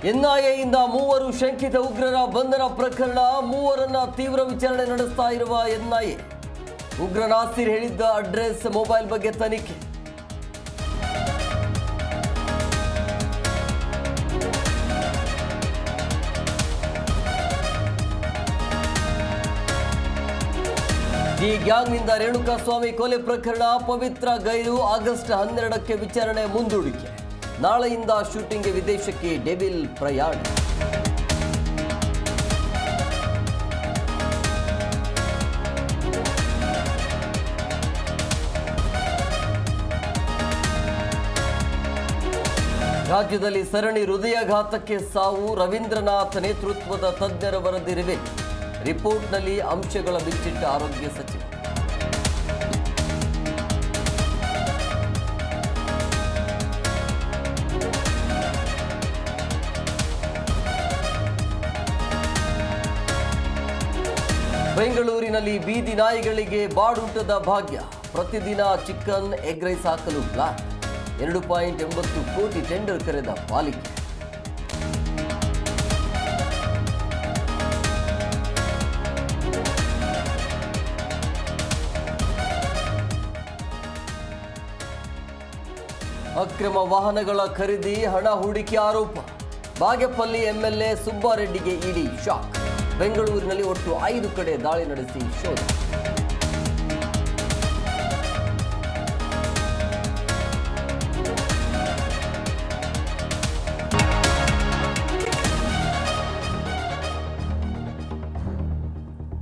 ಎನ್ಐಎಯಿಂದ ಮೂವರು ಶಂಕಿತ ಉಗ್ರರ ಬಂಧನ ಪ್ರಕರಣ. ಮೂವರನ್ನ ತೀವ್ರ ವಿಚಾರಣೆ ನಡೆಸ್ತಾ ಇರುವ ಎನ್ಐಎ. ಉಗ್ರ ನಾಸೀರ್ ಹೇಳಿದ್ದ ಅಡ್ರೆಸ್, ಮೊಬೈಲ್ ಬಗ್ಗೆ ತನಿಖೆ. ಈ ಗ್ಯಾಂಗ್ನಿಂದ ರೇಣುಕಾಸ್ವಾಮಿ ಕೊಲೆ ಪ್ರಕರಣ ಪವಿತ್ರ ಗೈರು. ಆಗಸ್ಟ್ 12ಕ್ಕೆ ವಿಚಾರಣೆ ಮುಂದೂಡಿಕೆ. ನಾಳೆಯಿಂದ ಶೂಟಿಂಗ್ಗೆ ವಿದೇಶಕ್ಕೆ ಡೆವಿಲ್ ಪ್ರಯಾಣ. ರಾಜ್ಯದಲ್ಲಿ ಸರಣಿ ಹೃದಯಾಘಾತಕ್ಕೆ ಸಾವು. ರವೀಂದ್ರನಾಥ್ ನೇತೃತ್ವದ ತಜ್ಞರ ವರದಿ ರಿವೀಲ್. ರಿಪೋರ್ಟ್ನಲ್ಲಿ ಅಂಶಗಳ ಬಿಚ್ಚಿಟ್ಟ ಆರೋಗ್ಯ ಸಚಿವ. ಬೆಂಗಳೂರಿನಲ್ಲಿ ಬೀದಿ ನಾಯಿಗಳಿಗೆ ಬಾಡೂಟದ ಭಾಗ್ಯ. ಪ್ರತಿದಿನ ಚಿಕನ್, ಎಗ್ ರೈಸ್ ಹಾಕಲು ಪ್ಲಾನ್. 2.80 ಕೋಟಿ ಟೆಂಡರ್ ಕರೆದ ಪಾಲಿಕೆ. ಅಕ್ರಮ ವಾಹನಗಳ ಖರೀದಿ, ಹಣ ಹೂಡಿಕೆ ಆರೋಪ. ಬಾಗೇಪಲ್ಲಿ ಎಂಎಲ್ಎ ಸುಬ್ಬಾರೆಡ್ಡಿಗೆ ಇಡಿ ಶಾಕ್. ಬೆಂಗಳೂರಿನಲ್ಲಿ ಒಟ್ಟು 5 ಕಡೆ ದಾಳಿ ನಡೆಸಿ ಶೋಧ.